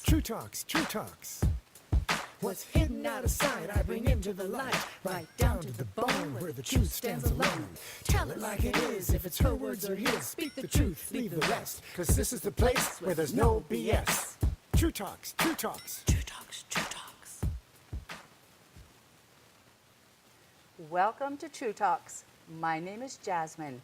True talks, true talks. What's hidden out of sight, I bring into the light, right down to the bone where the truth stands alone. Tell it like it is, if it's her words or his. Speak the truth, leave the rest, cause this is the place where there's no BS. True talks, true talks. True talks, true talks. Welcome to True Talks. My name is Jasmine.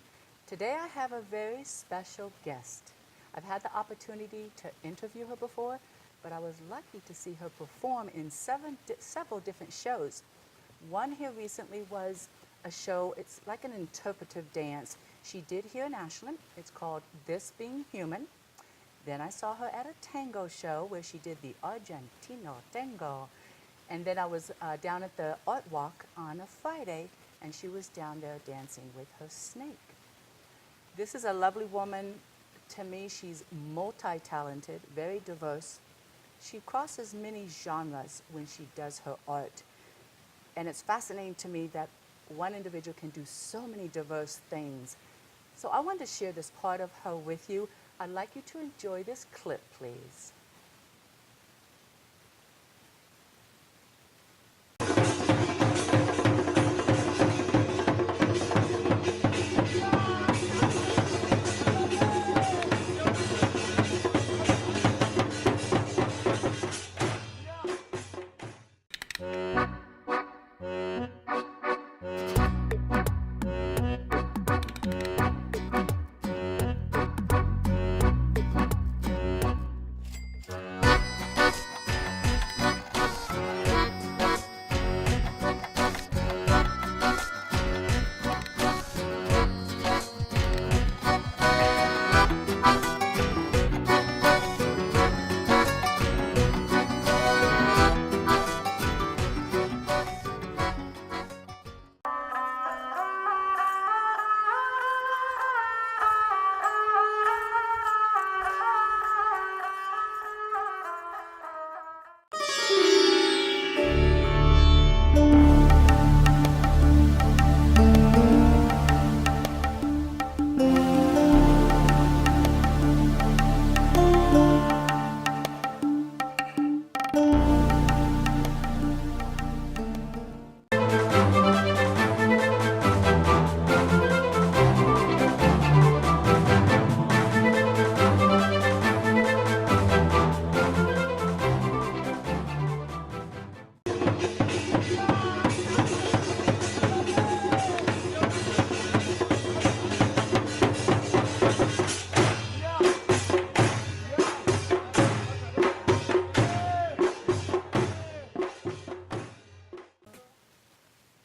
Today I have a very special guest. I've had the opportunity to interview her before, but I was lucky to see her perform in several different shows. One here recently was a show, it's like an interpretive dance. She did here in Ashland. It's called This Being Human. Then I saw her at a tango show where she did the Argentina tango. And then I was down at the art walk on a Friday, and she was down there dancing with her snake. This is a lovely woman. To me, she's multi-talented, very diverse. She crosses many genres when she does her art. And it's fascinating to me that one individual can do so many diverse things. So I wanted to share this part of her with you. I'd like you to enjoy this clip, please.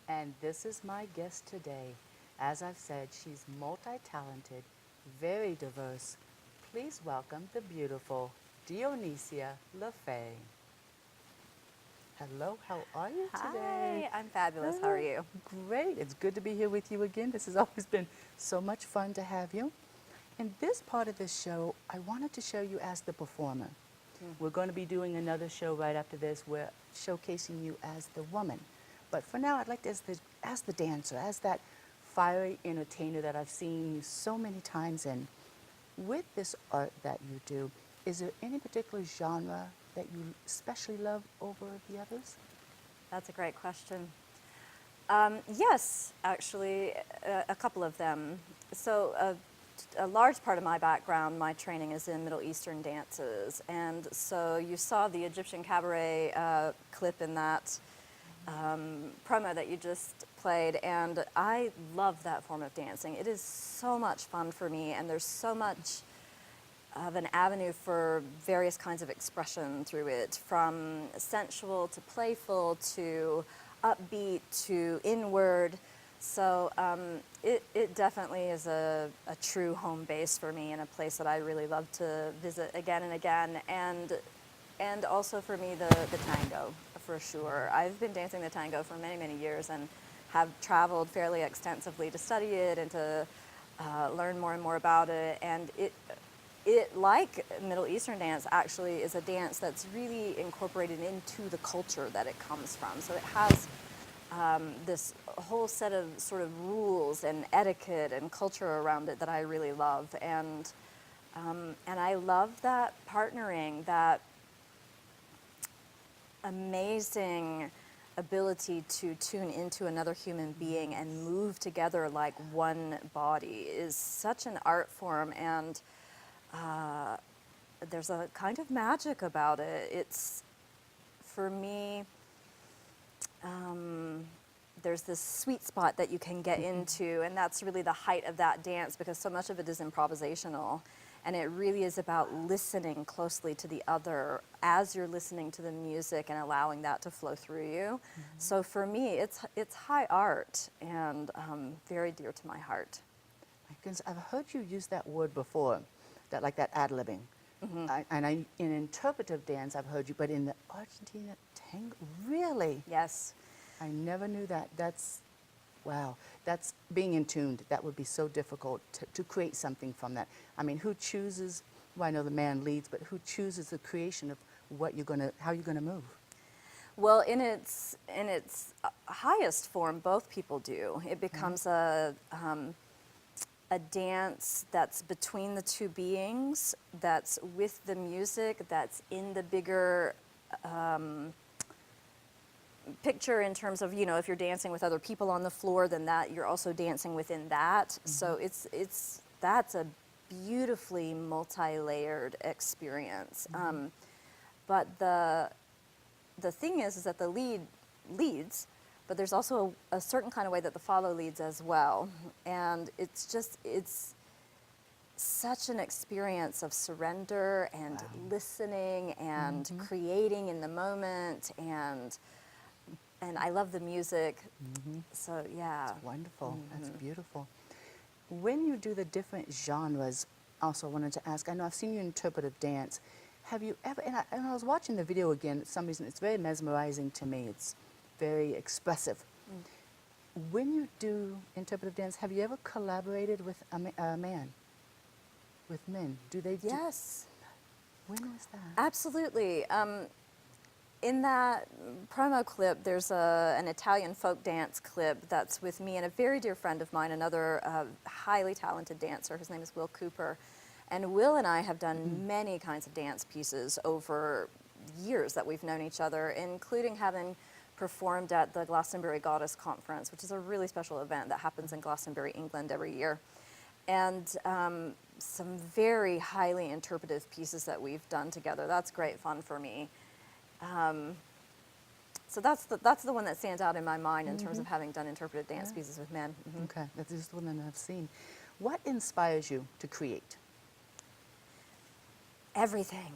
And this is my guest today. As I've said, she's multi-talented, very diverse. Please welcome the beautiful Deonesea LaFay. Hello, how are you today? Hi, I'm fabulous. How are you? Great. It's good to be here with you again. This has always been so much fun to have you. In this part of this show, I wanted to show you as the performer. We're going to be doing another show right after this. We're showcasing you as the woman. But for now, I'd like to, as the dancer, as that fiery entertainer that I've seen you so many times in. With this art that you do, is there any particular genre that you especially love over the others? That's a great question. Yes, actually, a couple of them. So a large part of my background, my training is in Middle Eastern dances. And so you saw the Egyptian cabaret clip in that promo that you just played, and I love that form of dancing. It is so much fun for me, and there's so much of an avenue for various kinds of expression through it, from sensual to playful to upbeat to inward. So it definitely is a true home base for me, and a place that I really love to visit again and again. And also for me, the tango, for sure. I've been dancing the tango for many, many years and have traveled fairly extensively to study it and to learn more and more about it. And it, like Middle Eastern dance, actually is a dance that's really incorporated into the culture that it comes from. So it has this whole set of sort of rules and etiquette and culture around it that I really love. And I love that partnering, that amazing ability to tune into another human being and move together like one body is such an art form, and there's a kind of magic about it. It's, for me, there's this sweet spot that you can get into, and that's really the height of that dance, because so much of it is improvisational, and it really is about listening closely to the other as you're listening to the music and allowing that to flow through you. So for me, it's high art, and very dear to my heart. My goodness, I've heard you use that word before, that like that ad-libbing. In interpretive dance, I've heard you, but in the Argentina tango, really? Yes. I never knew that. That's, wow, that's being in tuned. That would be so difficult to create something from that. I mean, who chooses, well, I know the man leads, but who chooses the creation of what you're gonna, how you're gonna move? Well, in its highest form, both people do. It becomes a dance that's between the two beings, that's with the music, that's in the bigger picture, in terms of, you know, if you're dancing with other people on the floor, then that you're also dancing within that. So that's a beautifully multi-layered experience. But the thing is that the lead leads, but there's also a certain kind of way that the follow leads as well. And it's such an experience of surrender and listening and creating in the moment, and I love the music. So yeah. That's wonderful. That's beautiful. When you do the different genres, also wanted to ask, I know I've seen you interpretive dance. Have you ever, and I was watching the video again, for some reason it's very mesmerizing to me. It's very expressive. When you do interpretive dance, have you ever collaborated with a man? With men? Do they do? Yes. When was that? Absolutely. In that promo clip, there's an Italian folk dance clip that's with me and a very dear friend of mine, another highly talented dancer. His name is Will Cooper. And Will and I have done many kinds of dance pieces over years that we've known each other, including having performed at the Glastonbury Goddess Conference, which is a really special event that happens in Glastonbury, England every year. And some very highly interpretive pieces that we've done together. That's great fun for me. So that's the one that stands out in my mind in terms of having done interpretive dance pieces with men. Okay, that's just the one that I've seen. What inspires you to create? Everything.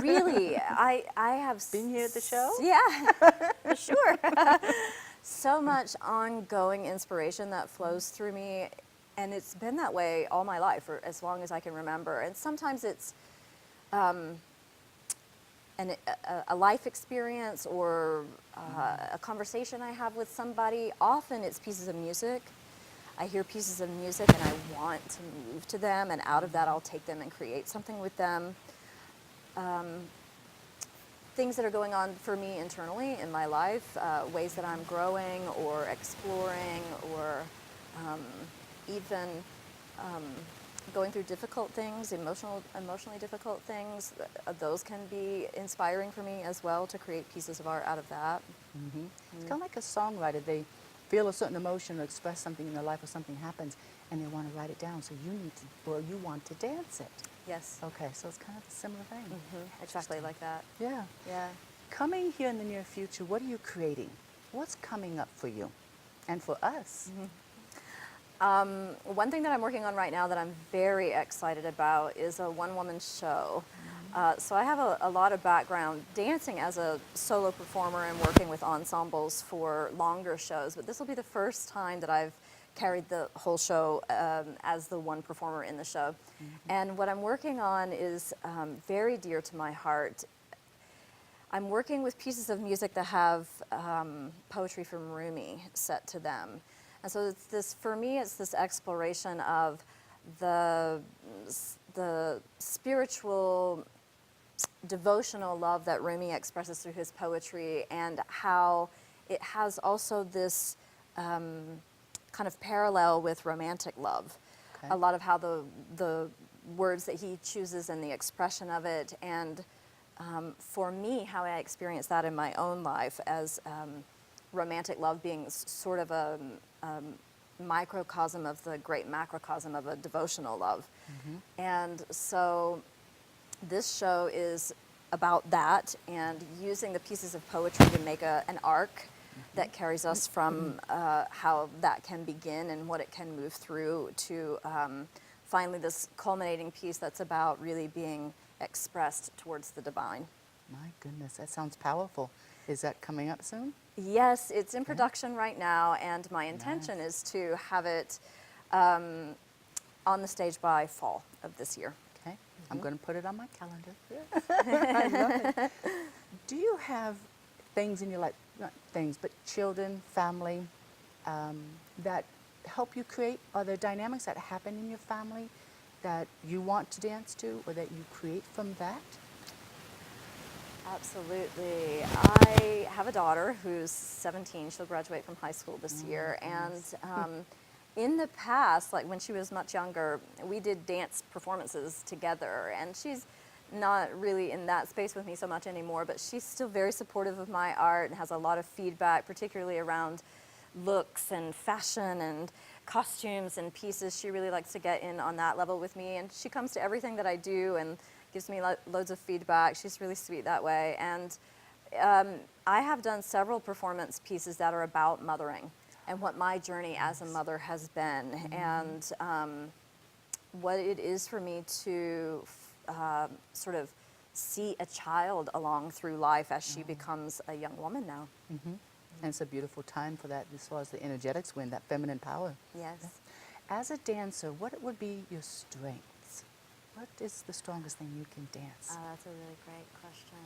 Really. I have... Being here at the show? Yeah, for sure. So much ongoing inspiration that flows through me, and it's been that way all my life, for as long as I can remember. And sometimes it's a life experience or a conversation I have with somebody. Often it's pieces of music. I hear pieces of music and I want to move to them, and out of that I'll take them and create something with them. Things that are going on for me internally in my life, ways that I'm growing or exploring, or even going through difficult things, emotionally difficult things, those can be inspiring for me as well, to create pieces of art out of that. It's kind of like a songwriter. They feel a certain emotion or express something in their life, or something happens, and they want to write it down. So you need to, or you want to dance it. Yes. Okay, so it's kind of a similar thing. Exactly like that. Yeah. Yeah. Coming here in the near future, what are you creating? What's coming up for you and for us? One thing that I'm working on right now that I'm very excited about is a one-woman show. So I have a lot of background dancing as a solo performer and working with ensembles for longer shows, but this will be the first time that I've carried the whole show as the one performer in the show. And what I'm working on is very dear to my heart. I'm working with pieces of music that have poetry from Rumi set to them. And so it's this, for me, it's this exploration of the spiritual, devotional love that Rumi expresses through his poetry, and how it has also this kind of parallel with romantic love. Okay. A lot of how the words that he chooses and the expression of it, and for me, how I experience that in my own life as romantic love being sort of a microcosm of the great macrocosm of a devotional love. And so this show is about that and using the pieces of poetry to make an arc that carries us from how that can begin and what it can move through to finally this culminating piece that's about really being expressed towards the divine. My goodness, that sounds powerful. Is that coming up soon? Yes, it's in production right now, and my intention is to have it on the stage by fall of this year. Okay, I'm going to put it on my calendar. I love it. Do you have things in your life, not things, but children, family, that help you create? Are there dynamics that happen in your family that you want to dance to or that you create from that? Absolutely. I have a daughter who's 17. She'll graduate from high school this year. And in the past, like when she was much younger, we did dance performances together. And she's not really in that space with me so much anymore, but she's still very supportive of my art and has a lot of feedback, particularly around looks and fashion and costumes and pieces. She really likes to get in on that level with me. And she comes to everything that I do and gives me loads of feedback. She's really sweet that way. And I have done several performance pieces that are about mothering and what my journey as a mother has been and what it is for me to sort of see a child along through life as she becomes a young woman now. And it's a beautiful time for that as far as the energetics win, that feminine power. Yes. As a dancer, what would be your strengths? What is the strongest thing you can dance? That's a really great question.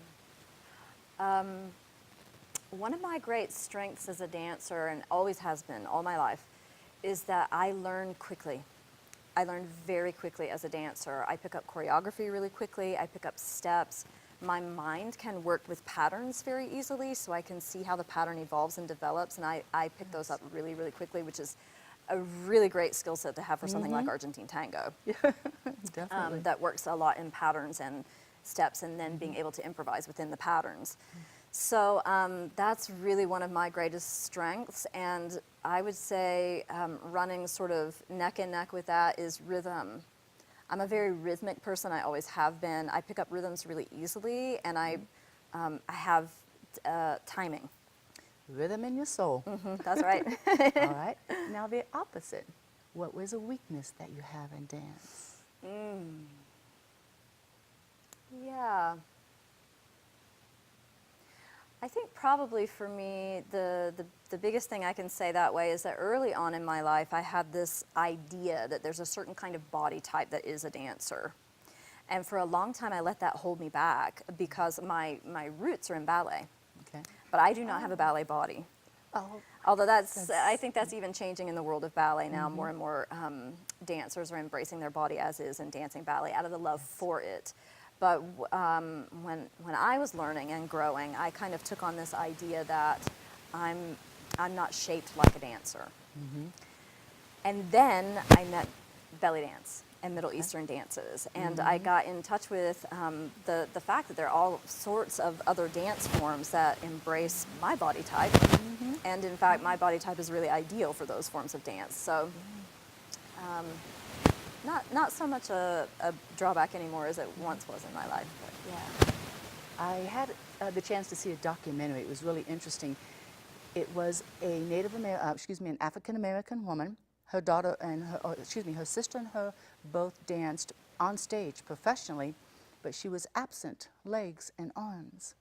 One of my great strengths as a dancer, and always has been all my life, is that I learn quickly. I learn very quickly as a dancer. I pick up choreography really quickly. I pick up steps. My mind can work with patterns very easily, so I can see how the pattern evolves and develops, and I pick those up really, really quickly, which is a really great skill set to have for something like Argentine tango. Definitely. That works a lot in patterns and steps and then being able to improvise within the patterns. So that's really one of my greatest strengths, and I would say running sort of neck and neck with that is rhythm. I'm a very rhythmic person, I always have been. I pick up rhythms really easily, and I have timing. Rhythm in your soul. That's right. All right. Now the opposite. What was a weakness that you have in dance? Yeah. I think probably for me, the biggest thing I can say that way is that early on in my life, I had this idea that there's a certain kind of body type that is a dancer. And for a long time, I let that hold me back because my roots are in ballet. Okay. But I do not have a ballet body. Oh, Although I think that's even changing in the world of ballet now. More and more dancers are embracing their body as is and dancing ballet out of the love for it. But when I was learning and growing, I kind of took on this idea that I'm not shaped like a dancer. And then I met belly dance and Middle Eastern dances, and I got in touch with the fact that there are all sorts of other dance forms that embrace my body type, and in fact, my body type is really ideal for those forms of dance. So. Not so much a drawback anymore as it once was in my life, but yeah. I had the chance to see a documentary. It was really interesting. It was a an African American woman. Her daughter and her sister and her both danced on stage professionally, but she was absent legs and arms.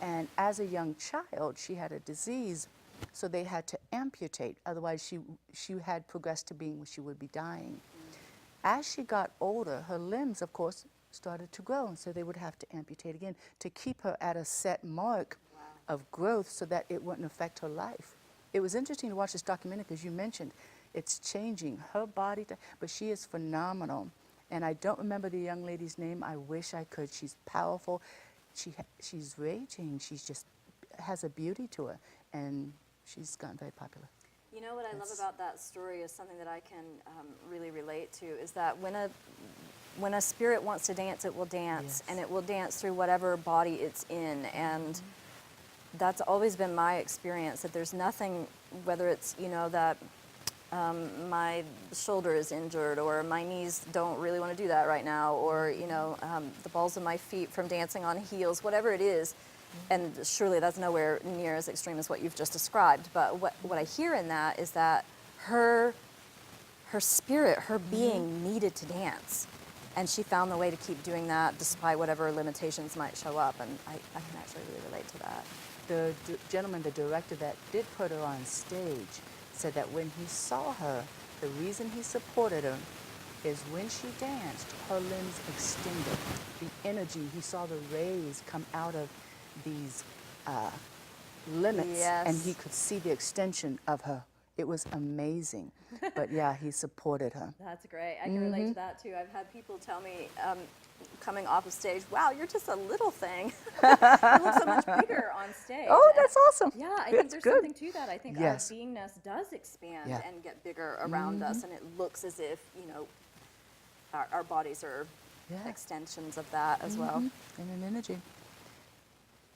And as a young child, she had a disease, so they had to amputate. Otherwise, she had progressed to being where she would be dying. As she got older, her limbs, of course, started to grow, and so they would have to amputate again to keep her at a set mark of growth so that it wouldn't affect her life. It was interesting to watch this documentary because you mentioned it's changing her body, but she is phenomenal. And I don't remember the young lady's name. I wish I could. She's powerful. She's raging. She's just has a beauty to her, and she's gotten very popular. You know what I love about that story is something that I can really relate to, is that when when a spirit wants to dance, it will dance, Yes. and it will dance through whatever body it's in. And that's always been my experience, that there's nothing, whether it's, you know, that my shoulder is injured, or my knees don't really want to do that right now, or, you know, the balls of my feet from dancing on heels, whatever it is. And surely that's nowhere near as extreme as what you've just described. But what I hear in that is that her spirit, her being needed to dance. And she found the way to keep doing that despite whatever limitations might show up. And I can actually really relate to that. The gentleman, the director that did put her on stage, said that when he saw her, the reason he supported her is when she danced, her limbs extended. The energy, he saw the rays come out of these limits, Yes. and he could see the extension of her. It was amazing. But yeah, he supported her. That's great. I can relate to that too. I've had people tell me coming off of stage, wow, you're just a little thing. You look so much bigger on stage. Oh, that's awesome. Yeah, I think there's good. something to that. I think Yes. our beingness does expand Yeah. and get bigger around us, and it looks as if, you know, our bodies are Yeah. extensions of that as well. And an energy.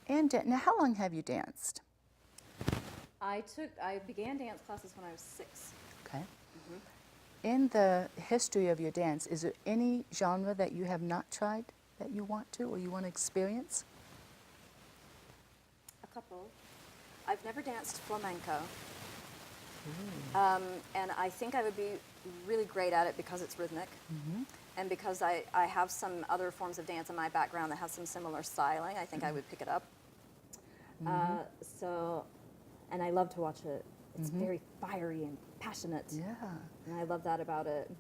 And now, how long have you danced? I began dance classes when I was 6. Okay. In the history of your dance, is there any genre that you have not tried that you want to, or you want to experience? A couple. I've never danced flamenco. And I think I would be really great at it because it's rhythmic. And because I have some other forms of dance in my background that have some similar styling, I think I would pick it up. And I love to watch it. It's very fiery and passionate. Yeah. And I love that about it.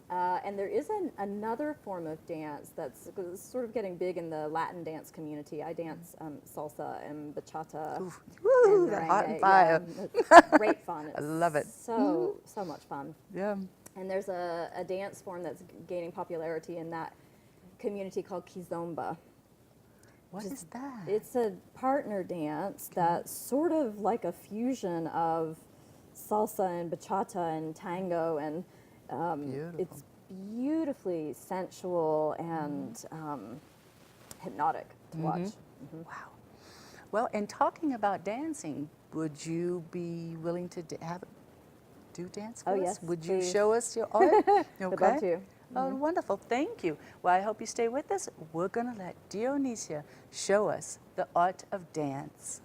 And there is another form of dance that's sort of getting big in the Latin dance community. I dance salsa and bachata. Woo, and that hot and merengue. fire. Yeah, it's great fun. I love it. So much fun. Yeah. And there's a dance form that's gaining popularity in that community called kizomba. What is that? It's a partner dance that's sort of like a fusion of salsa and bachata and tango, and it's beautifully sensual and hypnotic to watch. Wow. Well, in talking about dancing, would you be willing to do dance for Oh, us? yes, Would you please. show us your art? Okay. Would love to. Oh, wonderful. Thank you. Well, I hope you stay with us. We're going to let Deonesea show us the art of dance.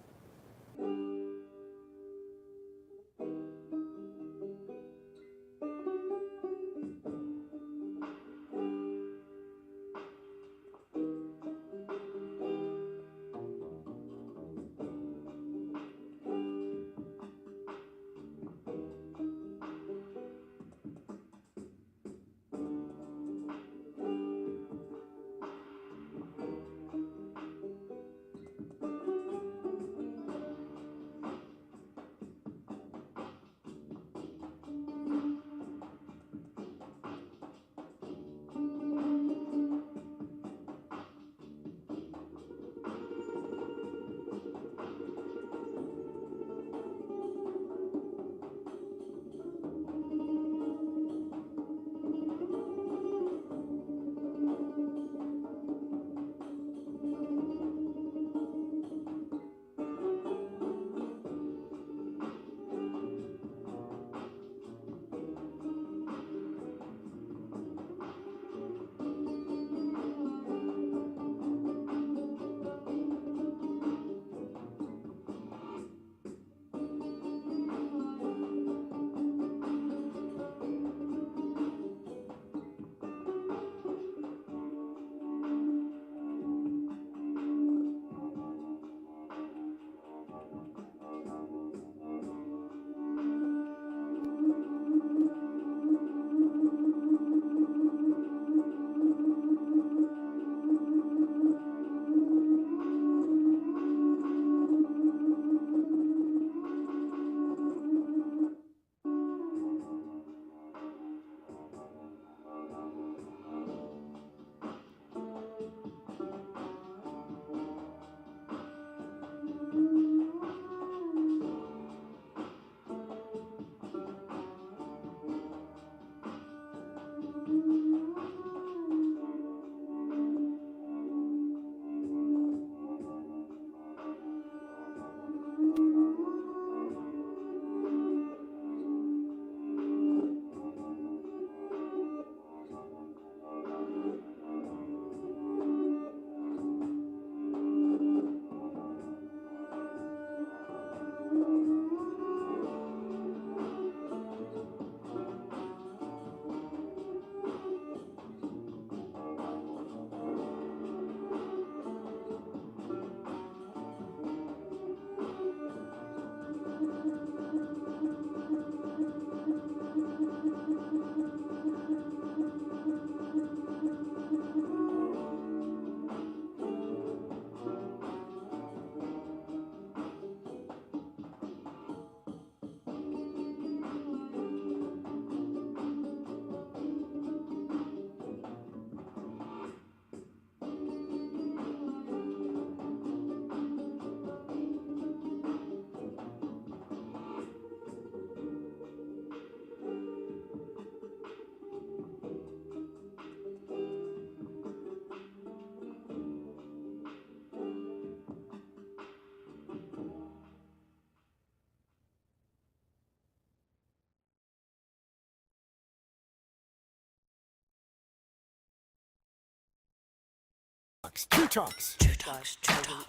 Talks. True Talks.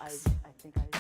I think I